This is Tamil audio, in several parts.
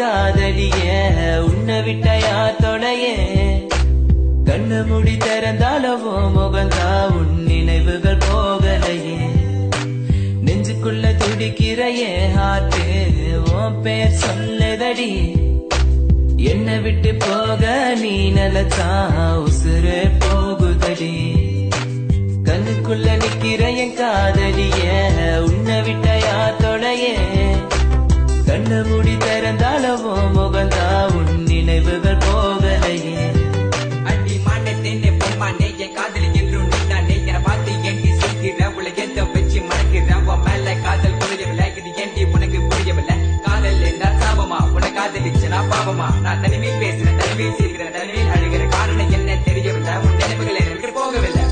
காதலியே உன்னை விட்ட யார் தொலையே கண்ணு முடி திறந்தாலவோ முகந்தா உன் நினைவுகள் போகலையே நெஞ்சுக்குள்ள துடிக்கிறையே ஹார்ட்டு உன் பேர் சொல்லுதடி என்னை விட்டு போக நீ நிலச்சா உசுறு போகுதடி கண்ணுக்குள்ள நிக்கிற என் காதலியே உன்னை விட்ட யார் தொலையே கண்ணு முடி திறந்தாலவோ முகந்தா உன் நினைவுகள் போகலையே அடி மாட்டேன்னு பொம்மானே என் காதலி என்றும் நீதானே என பார்த்து ஏண்டி சிரிக்கிற உலகத்தை வச்சு மறக்கிற உன் மேல காதல் புரியவில்லை இது ஏண்டி உனக்கு புரியவில்லை காதல் என்ன சாபமா உன காதலிச்சு நான் பாவமா நான் தனிமையில் பேசுறேன் தனிமையில் சிரிக்கிறேன் தனிமையில் அழுகிற காரணம் என்ன தெரியவில்லை உன் நினைவுகள் எனக்கு போகவில்லை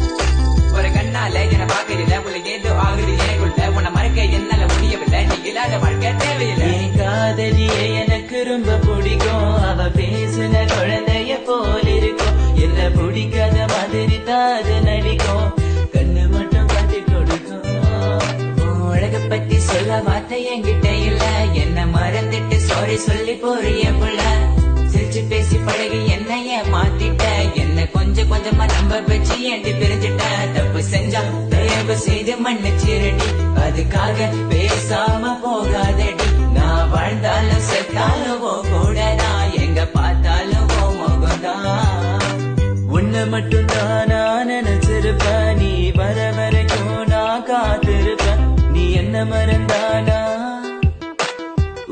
ஒரு கண்ணால என பாக்கறில உள்ள ஏதோ ஆகுது எனக்குள்ள உன்னை மறக்க என்னால முடியவில்லை நீ இல்லாத வாழ்க்கை தேவையில்லை என் காதலியே எனக்கு ரொம்ப பிடிக்கும் அவ பேசுன குழந்தைய போல இருக்கும் என்ன பிடிக்காத மாதிரி தாது நடிக்கும் கண்ணு மட்டும் காட்டி கொடுக்கும் உலக பத்தி சொல்ல வார்த்தை என்கிட்ட இல்ல என்ன மறந்துட்டு சாரி சொல்லி போறிய புள்ள சிரிச்சு பேசி பழகி என்னைய மாத்திட்ட என்ன கொஞ்சம் கொஞ்சமா நம்ப வச்சு ஏண்டி பிரிஞ்சிட்ட தப்பு செஞ்சா தயவு செய்து மன்னிச்சிரடி அதுக்காக பேசாம போகாதடி நான் வாழ்ந்தாலும் செத்தாலும் கூட நான் எங்க பார்த்தாலும் முகம்தான் உன்னை மட்டும் தான் நான் நினைச்சிருப்பேன் நீ வர வரைக்கும் நான் காத்திருப்பேன் நீ என்ன மறந்தானா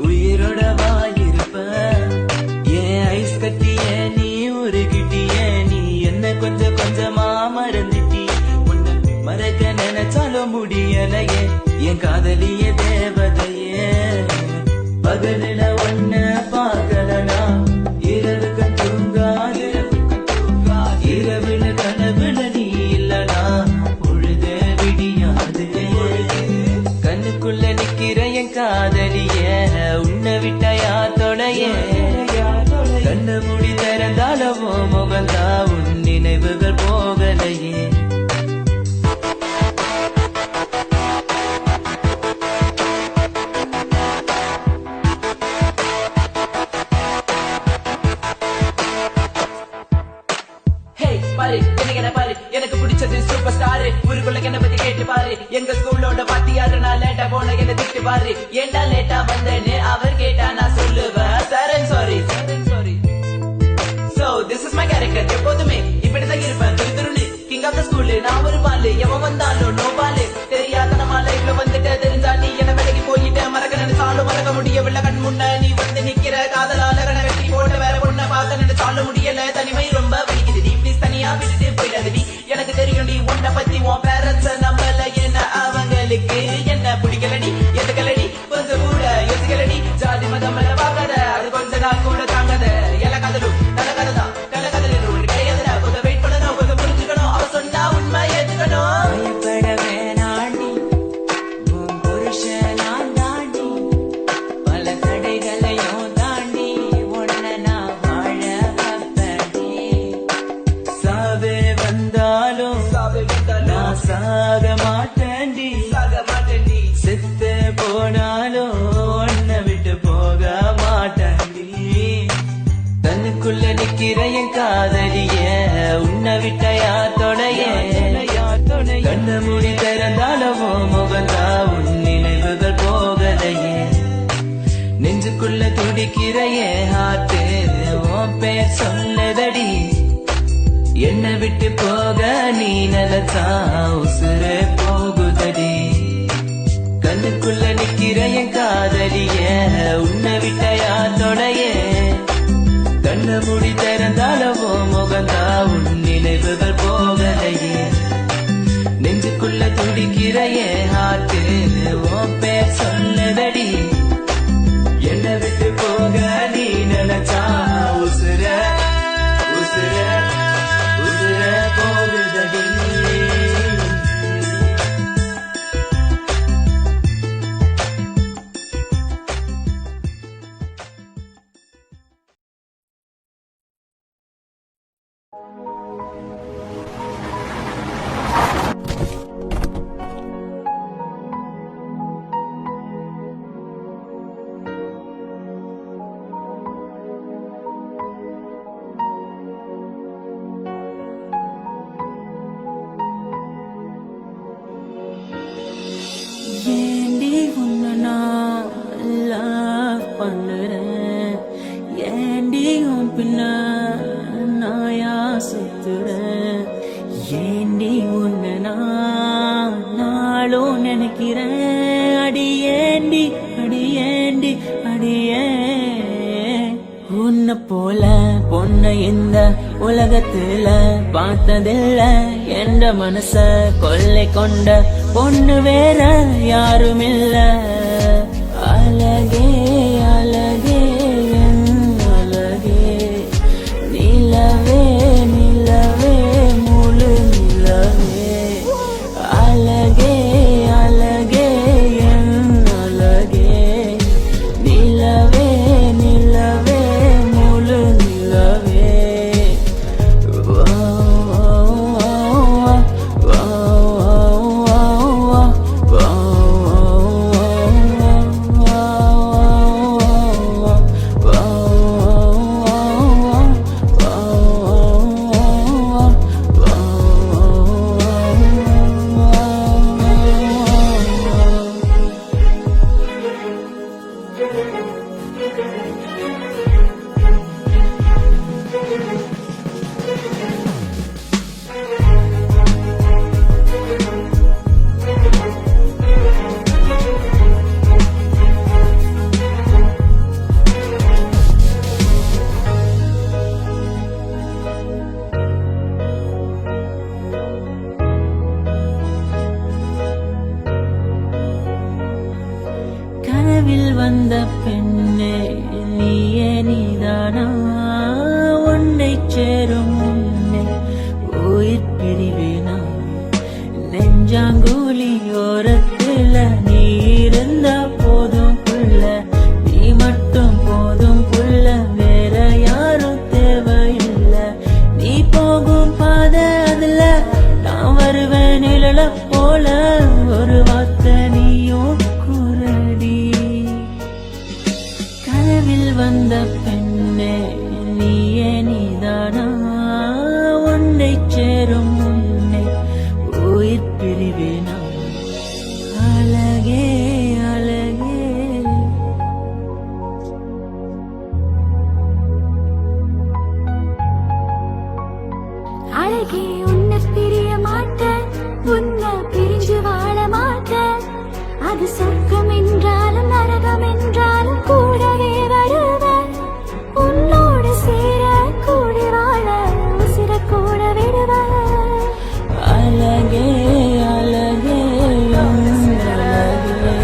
உயிரோட வாயிருப்ப ஏன் ஐஸ் கட்டிய நீ உருகிட்டிய நீ என்ன கொஞ்சம் கொஞ்சமா மறந்துட்டி உன்னை மறக்க நினைச்சாலும் முடியலையே என் காதலிய தேவதையே பகலில ஒன்ன பார்க்கலனா இரவுக்கு தூங்காது இரவுல கனவுல நீ இல்லனா பொழுது விடியாது கண்ணுக்குள்ள நிக்கிற என் காதலியே உன்னை விட்ட யார் தொலையே கண்ணு முடி திறந்தாலவோ முகந்தா உன் நினைவுகள் போகலையே பாரு என்ன பாரு எனக்கு பிடிச்சது சூப்பர் ஸ்டார் ஊருக்குள்ள என்ன பத்தி கேட்டு பாரு எங்க ஸ்கூலோட வாத்தியாரு நான் லேட்டா போன என்ன திட்டு பாரு ஏண்டா லேட்டா வந்தேன்னு அவர் கேட்டா நான் சொல்லுவேன் sir sorry so this is my character எப்போதுமே இப்படிதான் இருப்பேன் துரு துருன்னு கிங் ஆஃப் த ஸ்கூல் நான் ஒரு பாலு எவன் வந்தாலும் நோ பாலு தெரியாத நம்ம லைஃப்ல வந்துட்டு தெரிஞ்சா நீ என்ன விலகி போயிட்ட மறக்க நினைச்சாலும் மறக்க முடியவில்லை கண் முன்ன நீ வந்து நிக்கிற காதலால கண்ண வெட்டி போட்ட வேற பொண்ண பார்க்க நினைச்சாலும் முடியல தனிமை ரொம்ப வலிக்குது நீ ப்ளீஸ் தனியா விட்டுட்டு போயிடாதடி எனக்கு தெரியும் நீ உன்னை பத்தி உன் பேரண்ட்ஸ் நம்மள என்ன அவங்களுக்கு என்ன பிடிக்கலடி எதுக்கலடி கொஞ்சம் கூட யோசிக்கலடி ஜாதி மதம் எல்லாம் பார்க்காத அது கொஞ்ச நாள் கூட தாங்காத எல்லா கதலும் நல்ல கதை தான் கள்ள கதல் ஒன்று கிடையாதுடா கொஞ்சம் வெயிட் பண்ணணும் கொஞ்சம் புரிஞ்சுக்கணும் அவ சொன்னா உண்மை ஏத்துக்கணும் பயப்பட வேணாண்டி உன் புருஷன் நான் தாண்டி பல தடைகளையும் தாண்டி உன்னை நான் வாழ வைப்பேன்டி சாவே வந்தாலும் நான் சாக மாட்டேன்டி செத்து போனாலும் உன்னை விட்டு போக மாட்டேன்டி தன்னுக்குள்ள நிக்கிற என் காதலியே உன்னை விட்ட யார் தொலையே கண்ண மூடி திறந்தாலவோ முகந்தா உன் நினைவுகள் போகலையே நெஞ்சுக்குள்ள துடிக்கிறையே ஹார்ட்டு உன் பேர் சொல்லுதடி என்னை விட்டு போக நீ நிலச்சா உசுறு போகுதடி கண்ணுக்குள்ள நிக்கிற என் காதலியே உன்னை விட்ட யார் தொலையே கண்ண மூடி திறந்தாலவோ முகந்தா உன் நினைவுகள் போகலையே நெஞ்சுக்குள்ள துடிக்கிறையே ஹார்ட்டு உன் பேர் சொல்லுதடி என்னை விட்டு போக நீ நினைச்சா உசுர உசுர உசுர போகுதடி உன்னை போல பொண்ணு இந்த உலகத்துல பார்த்ததில்ல என்ற மனச கொள்ளை கொண்ட பொண்ணு வேற யாரும் இல்ல அழகே அழகே என் அழகே நிலவே நிலவே முழு நிலவே அழகே அழகே என் அழகே நிலவே நிலவே முழு நிலவே கனவில் வந்த பெண்ணே நீயே நீதானா உன்னை சேரும் முன்னே உயிர் பிரிவேனா நெஞ்சாங்குழி ஓரத்துல நீ இருந்தா போதும் புள்ள நீ மட்டும் போதும் புள்ள வேற யாரும் தேவையில்லை நீ போகும் பாதை அதுல நான் வருவேன் நிழல போல ஒரு வார்த்தை நீயும் குரடி கனவில் வந்த பெண்ணே நீயே நீதானா உன்னை சேரும் முன்னே உயிர் பிரிவேனா அழகே அழகே அழகே உன்னை பிரிய மாட்டேன் உன்னை பிரிஞ்சு வாழ மாட்டேன் அது சொர்க்கம் என்றாலும் நரகம் என்றாலும் கூடவே வருவேன் உன்னோடு சேர கூடி வாழ உசிர கூட விடுவேன் அழகே அழகே அழகே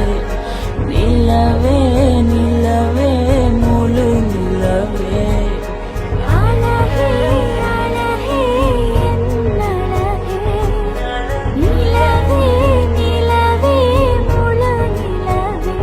நிலவே நிலவே முழு நிலவே அழகே அழகே என் அழகே நிலவே நிலவே முழு நிலவே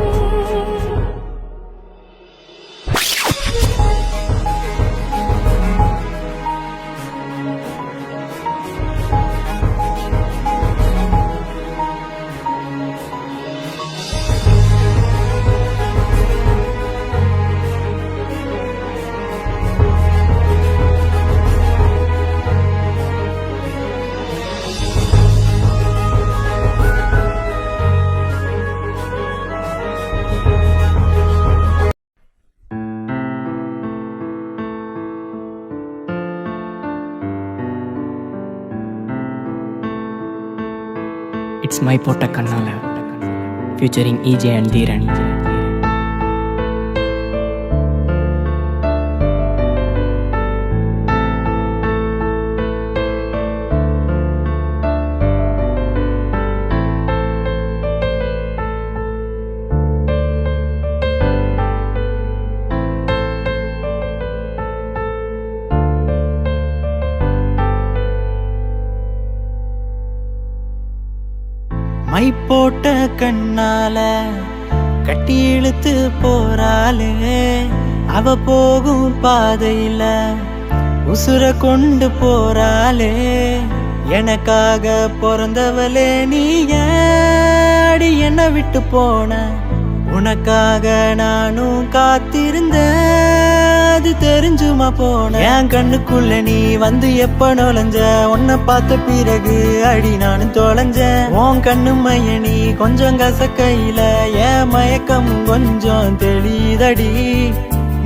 It's my Pota Kannala, featuring EJ and Dhiran. My போட்ட கண்ணால கட்டி இழுத்து போறாளே அவ போகும் பாதையில உசுர கொண்டு போறாளே எனக்காக பிறந்தவளே நீ ஏடி என்ன விட்டு போன உனக்காக நானும் காத்திருந்தேன் அது தெரிஞ்சுமா போன என் கண்ணுக்குள்ள நீ வந்து எப்ப நுழைஞ்ச உன்னை பார்த்த பிறகு அடி நானும் தொலைஞ்சேன் உன் கண்ணு மைய நீ கொஞ்சம் கசக்கையில என் மயக்கம் கொஞ்சம் தெளிதடி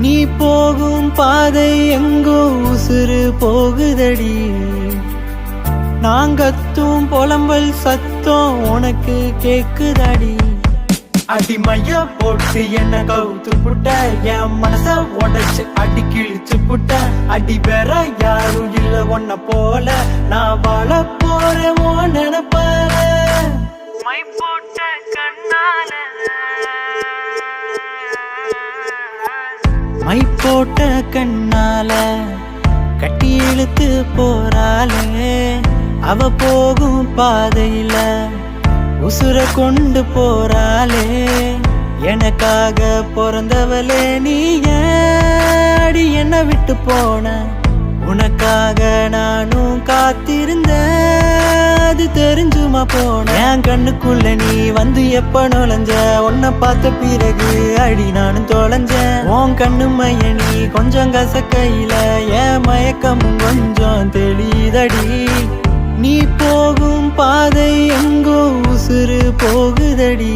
நீ போகும் பாதை எங்கோ உசுறு போகுதடி நாங்கத்தும் புலம்பல் சத்தம் உனக்கு கேக்குதடி அடிமைய போட்டு என்ன கவுத்து புட்ட என் மனச உடைச்சு அடி கிழிச்சு புட்ட அடி வேற யாரும் இல்ல ஒன்ன போல நான் வாழ போறேன் ஓ நினைப்பார மை போட்ட கண்ணால மை போட்ட கண்ணால கட்டி இழுத்து போறாளே அவ போகும் பாதையில உசுர கொண்டு போறாளே எனக்காக பிறந்தவளே நீ ஏடி என்ன விட்டு போன உனக்காக நானும் காத்திருந்த அது தெரிஞ்சுமா போன என் கண்ணுக்குள்ள நீ வந்து எப்ப நுழைஞ்ச உன்னை பார்த்த பிறகு அடி நானும் தொலைஞ்சேன் உன் கண்ணு மைய நீ கொஞ்சம் கசக்கையில என் மயக்கமும் கொஞ்சம் தெளிதடி நீ போகும் பாதை எங்கோ உசுறு போகுதடி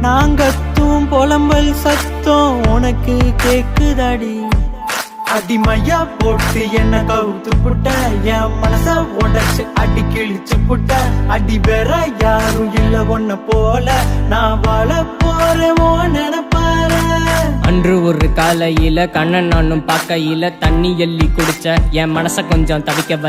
நாங்கத்தும் புலம்பல் சத்தம் உனக்கு கேக்குதடி அடிமையா போட்டு என்ன கவுத்து புட்ட என் மனச உடைச்சு அடி கிழிச்சு புட்ட அடி வேற யாரும் இல்ல ஒன்ன போல நான் வாழ போறேன் ஓ நினைப்பார அன்று ஒரு காலையில கண்ணன் நானும் பார்க்கையில தண்ணி எள்ளி குடிச்ச என் மனச கொஞ்சம் தவிக்க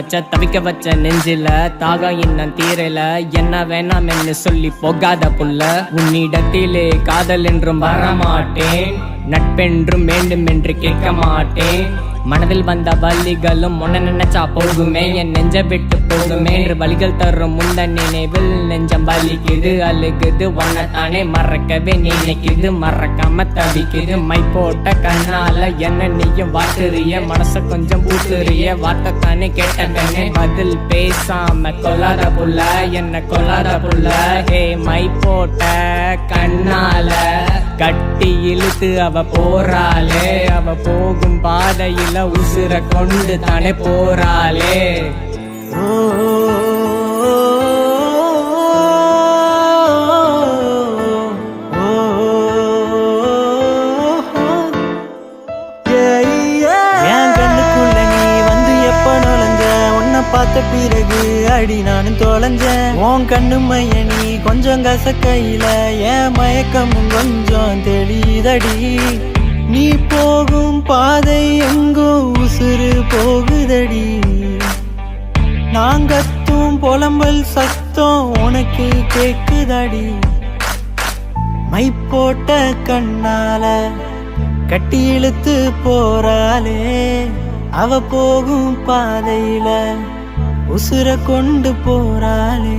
வச்ச நெஞ்சில தாகம் இன்னும் தீரல என்ன வேணாம்னு சொல்லி போகாத புள்ள உன்னிடத்திலே காதல் என்றும் வரமாட்டேன் நட்பென்றும் வேண்டும் என்று கேட்க மாட்டேன் மனதில் வந்த வலிகளும் உன்ன நினைச்சா போகுமே என் நெஞ்ச விட்டு போகுமே என்று வலிகள் தரும் முந்த நினைவில் நெஞ்சம் வலிக்குது அழுகுது உன்னைத்தானே மறக்கவே நினைக்குது மறக்காம தவிக்குது மை போட்ட கண்ணால என்ன நீயும் வாட்டுறிய மனச கொஞ்சம் ஊட்டுறிய வார்த்தைத்தானே கேட்டதானே பதில் பேசாம கொல்லாத புள்ள என்ன கொல்லாத புள்ள ஹே மை போட்ட கண்ணால கட்டி இழுத்து அவ போறாளே அவ போகும் பாதையில உசுர கொண்டு தானே போறாளே என் கண்ணுக்குள்ள நீ வந்து எப்ப நுழைஞ்ச உன்னை பார்த்த பிறகு அடி நானும் தொலைஞ்சேன் உன் கண்ணு மைய நீ கொஞ்சம் கசக்கையில என் மயக்கமும் கொஞ்சம் தெளிதடி நீ போகும் பாதை எங்கோ உசுறு போகுதடி நாங்கத்தும் புலம்பல் சத்தம் உனக்கு கேக்குதடி மை போட்ட கண்ணால கட்டி இழுத்து போறாளே அவ போகும் பாதையில உசுர கொண்டு போறாளே